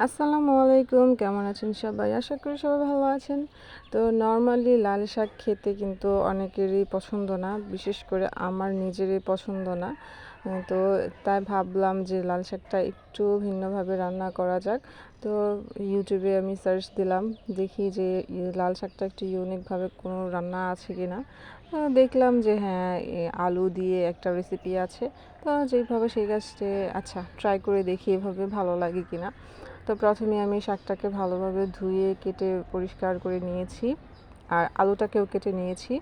আসসালামু আলাইকুম, কেমন আছেন সবাই? আশা করি সবাই ভালো আছেন। তো নরমালি লাল শাক খেতে কিন্তু অনেকেরই পছন্দ না, বিশেষ করে আমার নিজেরই পছন্দ না। তো তাই ভাবলাম যে লাল শাকটা একটু ভিন্নভাবে রান্না করা যাক। তো ইউটিউবে আমি সার্চ দিলাম, দেখি যে লাল শাকটা একটু ইউনিকভাবে কোনো রান্না আছে কি না। দেখলাম যে হ্যাঁ, আলু দিয়ে একটা রেসিপি আছে। তো যেইভাবে সেই কাজটা আচ্ছা ট্রাই করে দেখি এভাবে ভালো লাগে কি না। তো প্রথমে আমি শাকটাকে ভালোভাবে ধুয়ে কেটে পরিষ্কার করে নিয়েছি, আর আলুটাকেও কেটে নিয়েছি।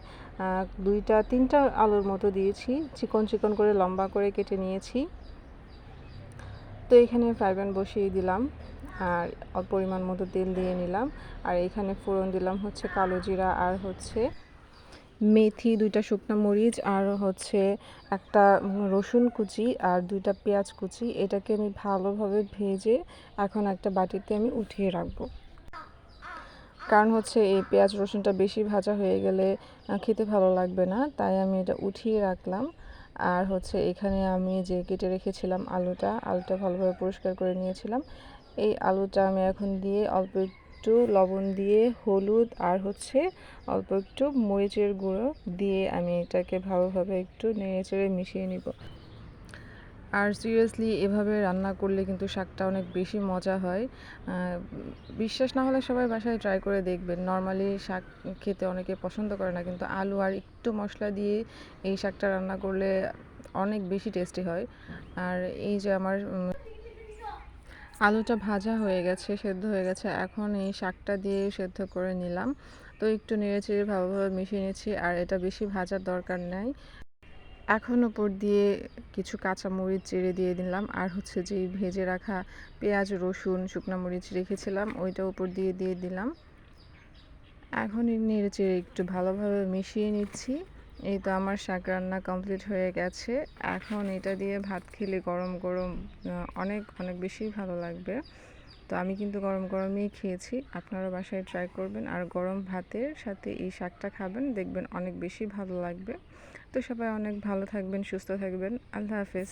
2-3টা আলুর মতো দিয়েছি, চিকন চিকন করে লম্বা করে কেটে নিয়েছি। তো এখানে ফ্রাই প্যান বসিয়ে দিলাম, আর অল্প পরিমাণ মতো তেল দিয়ে নিলাম। আর এখানে ফোড়ন দিলাম হচ্ছে কালো জিরা, আর হচ্ছে মেথি, 2টা শুকনো মরিচ, আর হচ্ছে একটা রসুন কুচি, আর 2টা পেঁয়াজ কুচি। এটাকে আমি ভালোভাবে ভেজে এখন একটা বাটিতে আমি উঠিয়ে রাখবো। কারণ হচ্ছে এই পেঁয়াজ রসুনটা বেশি ভাজা হয়ে গেলে খেতে ভালো লাগবে না, তাই আমি এটা উঠিয়ে রাখলাম। আর হচ্ছে এখানে আমি যে কেটে রেখেছিলাম আলুটা ভালোভাবে পরিষ্কার করে নিয়েছিলাম। এই আলুটা আমি এখন দিয়ে অল্প একটু লবণ দিয়ে, হলুদ, আর হচ্ছে অল্প একটু মরিচের গুঁড়ো দিয়ে আমি এটাকে ভালোভাবে একটু নেড়েচেড়ে মিশিয়ে নিব। আর সিরিয়াসলি এভাবে রান্না করলে কিন্তু শাকটা অনেক বেশি মজা হয়। বিশ্বাস না হলে সবাই বাসায় ট্রাই করে দেখবেন। নর্মালি শাক খেতে অনেকে পছন্দ করে না, কিন্তু আলু আর একটু মশলা দিয়ে এই শাকটা রান্না করলে অনেক বেশি টেস্টি হয়। আর এই যে আমার আলুটা ভাজা হয়ে গেছে, সেদ্ধ হয়ে গেছে, এখন এই শাকটা দিয়ে সেদ্ধ করে নিলাম। তো একটু নেড়েচেড়ে ভালোভাবে মিশিয়ে নিচ্ছি, আর এটা বেশি ভাজার দরকার নাই। এখন উপর দিয়ে কিছু কাঁচা মরিচ চিড়ে দিয়ে দিলাম, আর হচ্ছে যে ভেজে রাখা পেঁয়াজ, রসুন, শুকনো মরিচ রেখেছিলাম ওইটা উপর দিয়ে দিয়ে দিলাম। এখন নেড়ে চেড়ে একটু ভালোভাবে মিশিয়ে নিচ্ছি। এই তো আমার শাক রান্না কমপ্লিট হয়ে গেছে। এখন এটা দিয়ে ভাত খেলে গরম গরম অনেক অনেক বেশি ভালো লাগবে। তো আমি কিন্তু গরম গরমই খেয়েছি, আপনারা বাসায় ট্রাই করবেন, আর গরম ভাতের সাথে এই শাকটা খাবেন, দেখবেন অনেক বেশি ভালো লাগবে। তো সবাই অনেক ভালো থাকবেন, সুস্থ থাকবেন। আল্লাহ হাফেজ।